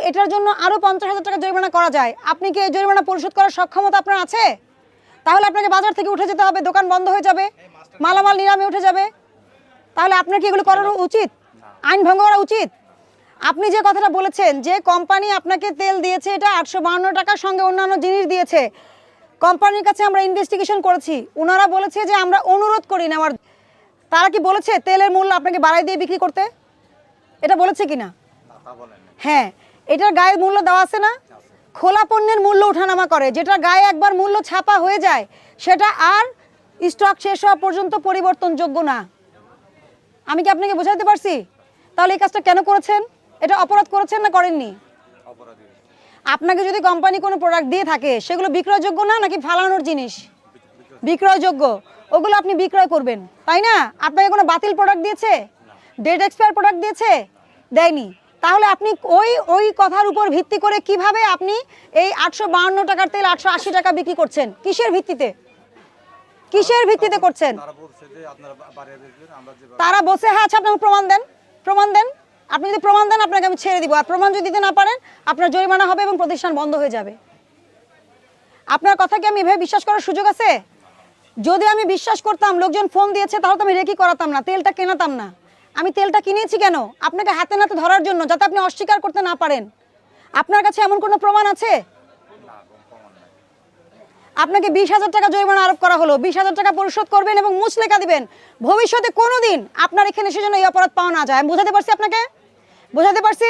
এটার জন্য আরও 50,000 টাকা জরিমানা করা যায়, আপনি কি এই জরিমানা পরিশোধ করার সক্ষমতা আপনার আছে? তাহলে আপনাকে বাজার থেকে উঠে যেতে হবে, দোকান বন্ধ হয়ে যাবে, মালামাল নিলামে উঠে যাবে। তাহলে আপনার কি এগুলো করানো উচিত? আইন ভঙ্গ করা উচিত? আপনি যে কথাটা বলেছেন যে কোম্পানি আপনাকে তেল দিয়েছে এটা 852 টাকার সঙ্গে অন্যান্য জিনিস দিয়েছে, কোম্পানির কাছে আমরা ইনভেস্টিগেশন করেছি, ওনারা বলেছে যে আমরা অনুরোধ করি নেওয়ার। তারা কি বলেছে তেলের মূল্য আপনাকে বাড়াই দিয়ে বিক্রি করতে? এটা বলেছে কিনা? হ্যাঁ, এটার গায়ে মূল্য দেওয়া আছে না? খোলা পণ্যের মূল্য ওঠানামা করে, যেটা গায়ে একবার মূল্য ছাপা হয়ে যায় সেটা আর স্টক শেষ হওয়া পর্যন্ত পরিবর্তনযোগ্য না। আমি কি আপনাকে বোঝাতে পারছি? তাহলে এই কাজটা কেন করেছেন? এটা অপরাধ করেছেন না করেননি? আপনাকে যদি কোম্পানি কোনো প্রোডাক্ট দিয়ে থাকে সেগুলো বিক্রয়যোগ্য না নাকি ফালানোর জিনিস? বিক্রয়যোগ্য, ওগুলো আপনি বিক্রয় করবেন, তাই না? আপনাকে কোনো বাতিল প্রোডাক্ট দিয়েছে? ডেট এক্সপায়ার প্রোডাক্ট দিয়েছে? দেয়নি। তাহলে আপনি ওই কথার উপর ভিত্তি করে কিভাবে আপনি এই 852 টাকার তেল 880 টাকা বিক্রি করছেন? কিসের ভিত্তিতে? কিসের ভিত্তিতে করছেন? তারা বলছে হ্যাঁ, আচ্ছা আপনার প্রমাণ দেন, প্রমাণ দেন। আপনি যদি প্রমাণ দেন আপনাকে আমি ছেড়ে দিব, আর প্রমাণ যদি দিতে না পারেন আপনার জরিমানা হবে এবং প্রতিষ্ঠান বন্ধ হয়ে যাবে। আপনার কথা কি আমি এভাবে বিশ্বাস করার সুযোগ আছে? যদি আমি বিশ্বাস করতাম লোকজন ফোন দিয়েছে তাহলে তো আমি রেকি করাতাম না, তেলটা কেনাতাম না। আমি তেলটা কিনেছি কেন? আপনাকে হাতে নাতে ধরার জন্য, যাতে আপনি অস্বীকার করতে না পারেন। আপনার কাছে এমন কোনো প্রমাণ আছে? আপনাকে 20,000 টাকা জরিমানা আরোপ করা হলো, 20,000 টাকা পরিশোধ করবেন এবং মুচলেখা দিবেন, ভবিষ্যতে কোনোদিন আপনার এখানে সেজন্য এই অপরাধ পাওয়া না যায়। আমি বোঝাতে পারছি আপনাকে? বোঝাতে পারছি?